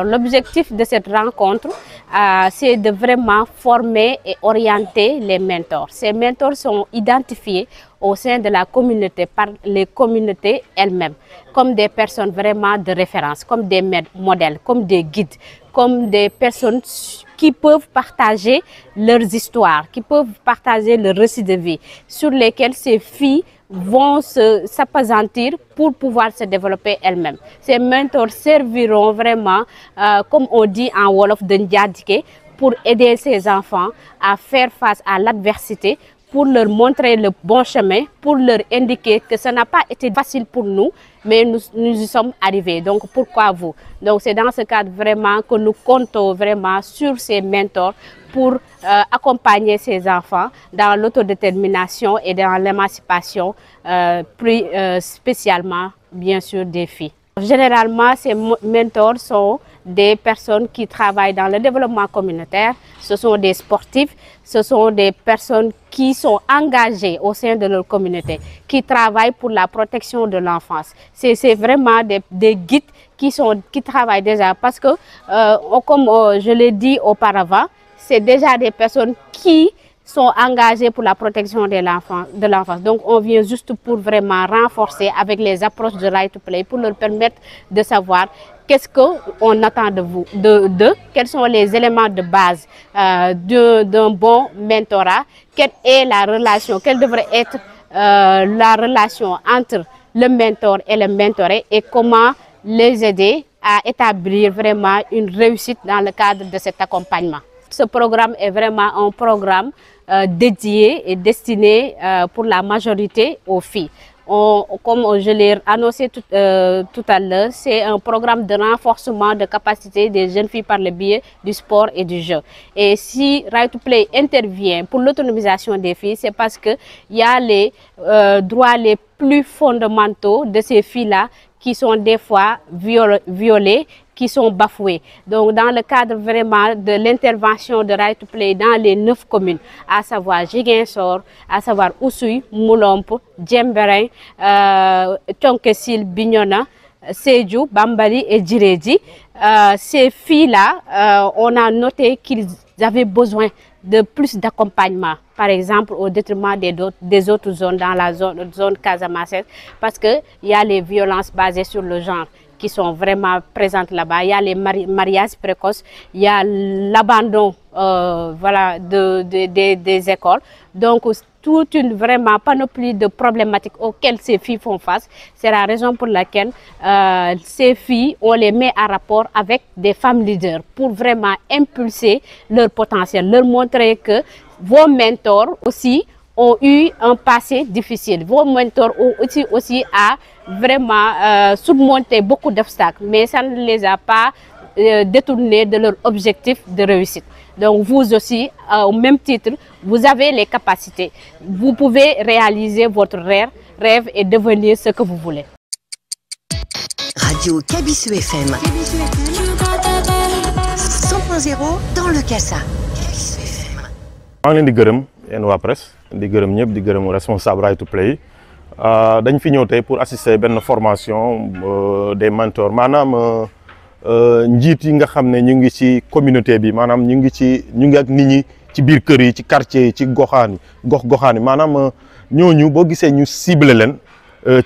L'objectif de cette rencontre, c'est de vraiment former et orienter les mentors. Ces mentors sont identifiés au sein de la communauté par les communautés elles-mêmes, comme des personnes vraiment de référence, comme des modèles, comme des guides, comme des personnes qui peuvent partager leurs histoires, qui peuvent partager le récit de vie, sur lesquels ces filles vont s'appesantir pour pouvoir se développer elles-mêmes. Ces mentors serviront vraiment, comme on dit en Wolof, de Ndiadike, pour aider ces enfants à faire face à l'adversité, pour leur montrer le bon chemin, pour leur indiquer que ça n'a pas été facile pour nous, mais nous y sommes arrivés. Donc pourquoi vous? Donc c'est dans ce cadre vraiment que nous comptons vraiment sur ces mentors pour accompagner ces enfants dans l'autodétermination et dans l'émancipation, spécialement bien sûr des filles. Généralement, ces mentors sont des personnes qui travaillent dans le développement communautaire, ce sont des sportifs, ce sont des personnes qui sont engagées au sein de leur communauté, qui travaillent pour la protection de l'enfance. C'est vraiment des guides qui travaillent déjà parce que, comme je l'ai dit auparavant, c'est déjà des personnes qui sont engagées pour la protection de l'enfance. Donc on vient juste pour vraiment renforcer avec les approches de Right to Play pour leur permettre de savoir qu'est-ce qu'on attend de vous, quels sont les éléments de base d'un bon mentorat, quelle est la relation, quelle devrait être la relation entre le mentor et le mentoré et comment les aider à établir vraiment une réussite dans le cadre de cet accompagnement. Ce programme est vraiment un programme dédié et destiné pour la majorité aux filles. Comme je l'ai annoncé tout à l'heure, c'est un programme de renforcement de capacité des jeunes filles par le biais du sport et du jeu. Et si Right to Play intervient pour l'autonomisation des filles, c'est parce qu'il y a les droits les plus fondamentaux de ces filles-là qui sont des fois violées, qui sont bafouées. Donc dans le cadre vraiment de l'intervention de Right to Play dans les 9 communes, à savoir Ziguinchor, à savoir Oussouye, Moulomp, Djembéring, Thionck-Essyl, Bignona, Sédhiou, Bambali et Djirédi, ces filles-là, on a noté qu'ils avaient besoin de plus d'accompagnement, par exemple au détriment des autres zones, dans la zone Casamance, parce qu'il y a les violences basées sur le genre qui sont vraiment présentes là-bas. Il y a les mariages précoces, il y a l'abandon voilà, des écoles. Donc, toute une vraiment panoplie de problématiques auxquelles ces filles font face. C'est la raison pour laquelle ces filles, on les met en rapport avec des femmes leaders pour vraiment impulser leur potentiel, leur montrer que vos mentors aussi ont eu un passé difficile. Vos mentors ont aussi vraiment surmonté beaucoup d'obstacles, mais ça ne les a pas détournés de leur objectif de réussite. Donc vous aussi, au même titre, vous avez les capacités. Vous pouvez réaliser votre rêve et devenir ce que vous voulez. Radio Kabisu FM 100.0 dans le Kassa. Kabisu FM. maa ngi leen di gërëm yéen waa presse di gërëm ñëpp di gërëm responsable Right to Play dañ fi ñëw tey pour assister benn formation des mentors maanaam njiit yi nga xam ne ñu ngi ci communauté bi maanaam ñu ngi ak nit ñi ci biir kër yi ci quartier yi ci goxaan yi maanaam ñooñu boo gisee ñu ciblé leen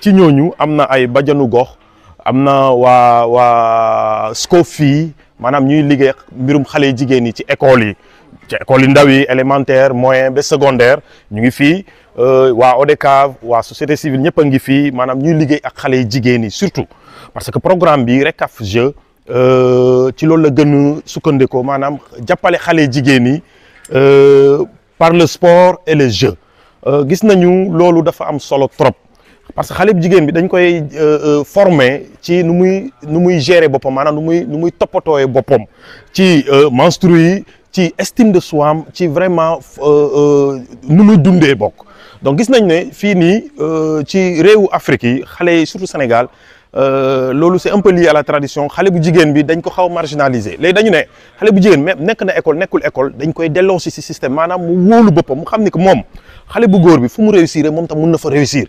ci ñooñu am na ay bajanu gox am na waa SCOFI maanaam ñuy liggéey mbirum xale jigéen yi ci école yi ndaw yi élémentaire moyen ba secondaire ñu ngi fii waa ODCAV waa société civile ñëpp a ngi fii maanaam ñuy liggéey ak xale jigéen yi surtout parce que programme bi Recaf Jeux ci loolu la gën a sukkandikoo maanaam jàppale xale jigéen yi par le sport et le jeu gis nañu loolu dafa am solo trop parce que xale bu jigéen bi dañ koy former ci nu muy gérer boppam maanaam nu muy toppatooyee boppam ci menstru yi ci estime de soi ci vraiment nu muy dundee bokk donc gis nañ ne fii nii ci réewu Afrique yi xale yi surtout Sénégal loolu c'est un peu lié à la tradition xale bu jigéen bi dañ ko xaw marginaliser léegi dañu ne xale bu jigéen même nekk na école nekkul école dañ koy delloo si système maanaam mu wóolu boppam mu xam ni que moom xale bu góor bi fu mu réussir moom tam mun na fa réussir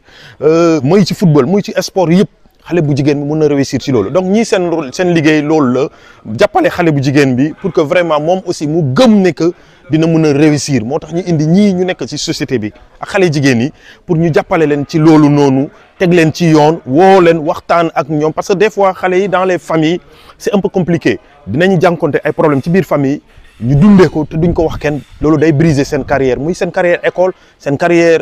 muy ci football muy ci sport yëpp xale bu jigéen bi mun na réussir ci loolu donc ñii seen liggéey loolu la jàppale xale bu jigéen bi pour que vraiment moom aussi mu gëm ne que dina mun a réussir moo tax ñu indi ñii ñu nekk ci société bi ak xale jigéen yi pour ñu jàppale leen ci loolu noonu teg leen ci yoon woo leen waxtaan ak ñoom parce que des fois xale yi dans les familles c'est un peu compliqué dinañu jànkonte ay problèmes ci biir famille ñu dundee ko te duñ ko wax kenn loolu day briser seen carrière muy seen carrière école seen carrière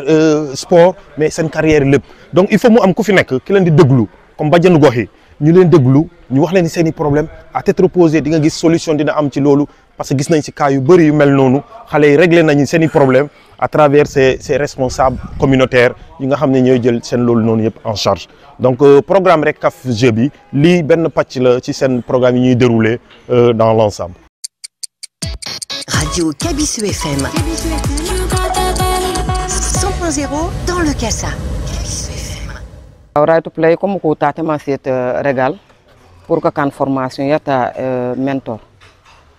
sport mais seen carrière lépp donc il faut mu am ku fi nekk ki leen di déglu comme bajenu gox yi ñu leen déglu ñu wax leen ni seen i problème à tête reposée di nga gis solution dina am ci loolu parce que gis nañ ci cas yu bëri yu mel noonu xale yi réglé nañu seen i problème à travers ces responsables communautaires yi nga xam ne ñooy jël seen loolu noonu yëpp en charge donc programme rek Caf Jeux bi lii benn pàcc la ci seen programme yi ñuy dérouler dans l'ensemble. Radio Kabisu FM 100.0 dans le Kassa. Right to play comme ko tate ma set regal pour que kan formation yata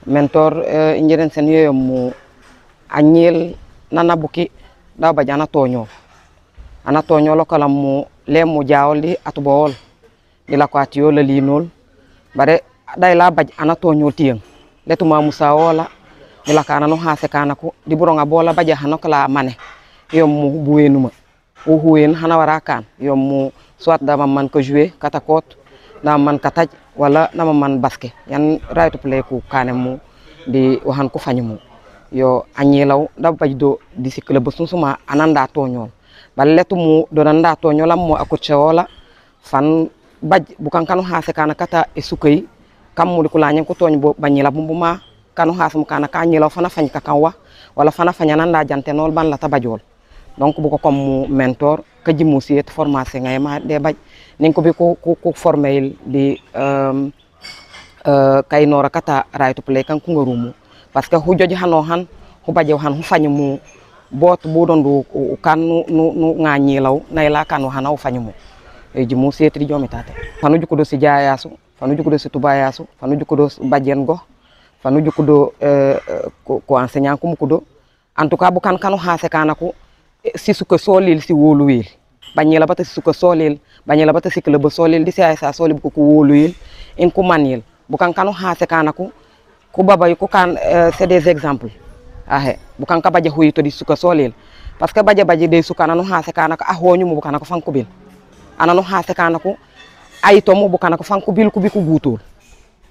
mentor injeren sen yoyo mu anyel nana buki da ba jana toño ana toño lo kala mu le mu jawli atubol dila ko atiyo le linol bare day la baj ana toño tiyeng letuma musa wala dila kana no hase kana ko di buronga bola baja hanokala mane yom mu buwenuma o huwen hana wara kan yom mu soit dama man ko jouer katakot dama man kataj wala dama man basket yan right to play ku kanem mu di waxan ko fañu mu yo añilaw da bajdo di sikle bo sunsuma ananda toñol balletu mu do nanda toñolam mo akocce wala fan baj bukan kanu hase kana kata e sukay kam mu ko lañen ko toñ bo bañila bumbuma kanu hasum kana ka añilaw fana fañ ka kanwa wala fana faña nanda jantenol ban la tabajol donc bu ko comme mentor ka jimu siet formation ngay ma de baj nin ko bi ko formel di kay nora kata right to play kan ku ngarumu parce que hu joji hano han hu baje han hu fanyu mu bot bu don du kan nu ngani law nay la kan hanaw fanyu mu e jimu siet di jomi tate fanu juko do si jaayasu fanu juko do si tubayasu fanu juko do bajen go fanu juko do ko enseignant ko do en tout cas bu kan kanu hase kanako si suka solil si woluwil banyela bata si suka solil banyela bata si club solil di sa solil bu ko woluwil en ko manil bukan kanu hase kanako ko baba ko kan c'est des exemples ahe bukan ka baje huyito di suka solil parce que baje de suka nanu hase kanako ahonyu mu bukan ko fanko bil ananu hase kanako ayto mu bukan ko fanko bil ku bi ko gutul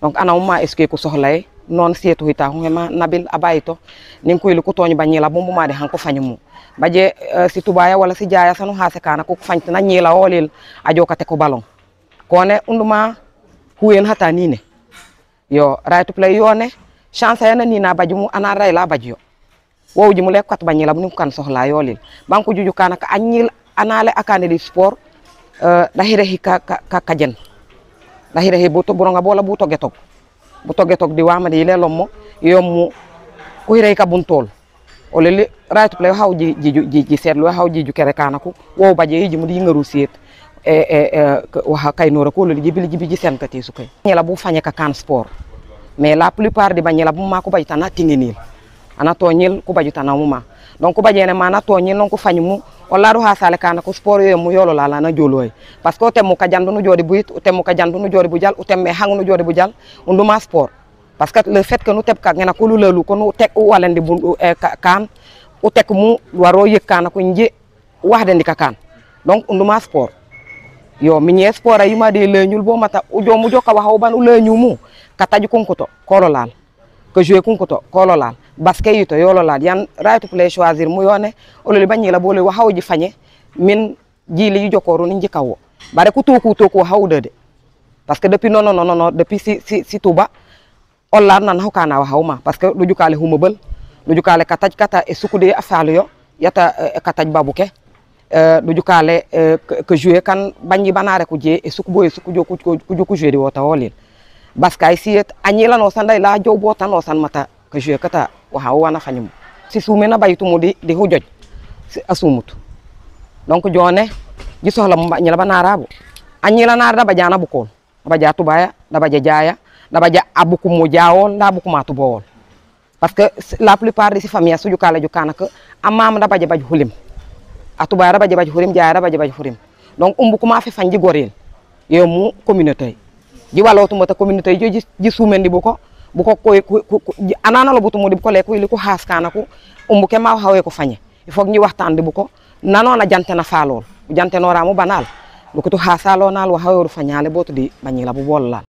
donc ana ma est-ce que ko sohlay non seetu hita huma nabil abayto nin ko ilu ko toñu banyela bombu ma de hanko fanyu mu baje si tubaya wala si jaaya sanu hase kana ko fanti na nyela wolil ajo kate ko balon kone unduma huyen hata nine yo right to play yone chance yana ni na bajumu ana ray la bajyo wowji mu lekkat banyela bu ni kan sohla yolil banko juju kana ka anyil anale akane di sport dahire hika ka jen dahire he boto boronga bola bu togetok di wama di lelommo yommu ko hire ka buntol o lele right to play haw ji setlo haw ji ju kere kanako wo baje yi mu di ngaru set wa kay nora ko lele jibi ji sen kati su kay ñela bu fañe ka kan sport mais la plupart di bañela bu ma ko bay tan tingenil ana to ñel ko baju tan muma donc ko baje ne mana to ñel non ko fañu mu wala do ha sale kanako sport yo mu yolo la na joloy parce que o temmu ka jandu no jodi buit o temmu ka jandu no jodi bu jal o temme hangu no jodi bu jal unduma sport parce que le fait que nous teb ka ngena ko lulu ko nu tek walande bu kan o tek mu waro yekana ko nje wahde ndika kan donc unduma sport yo minye sport ay ma de leñul bo mata o jomu joka wahaw ban o leñu mu kataju kunkoto kololal que jouer kunkoto kololal basket yito yololal yan right to play choisir mu yone o le bagnila bo le wahaw ji fagne min jili yu jokoru ni njikawo bare ku to ko hawde de parce que depuis non depuis si Touba olla nan hokana wa hawma parce que lu jukale humabel lu jukale kataj kata e sukude afalu yo yata kataj babuke lu jukale que jouer kan bagni banare ko je e sukubo e sukujo ko jouer di wota wolil baskay siet anyela no sanday la jow bota no san mata que jouer kata wa hawana fanyum si sumena baytu mudi di hujoj si asumutu donc jone ji sohla nyela banarabu anyela nar da bajana bukol baja tubaya da baja jaya da baja abuku mo jawol da buku matu bowol parce que la plupart de ces familles suju kala ju kanaka amam da baja baj hulim atubaya da baja baj hulim jaya da baja baj hulim donc umbuku ma fi fanji gorel yo mu communauté ji walotu mata communauté ji sumendi bu ko koy anana lo butu mo di ko le ko li ko has kana ko umbuke ma hawe ko fagne il faut ñi waxtande bu ko nanona jante na fa lol jante no ramu banal bu ko to hasalo nal wa hawe fagnale botu di bañi la bu bol la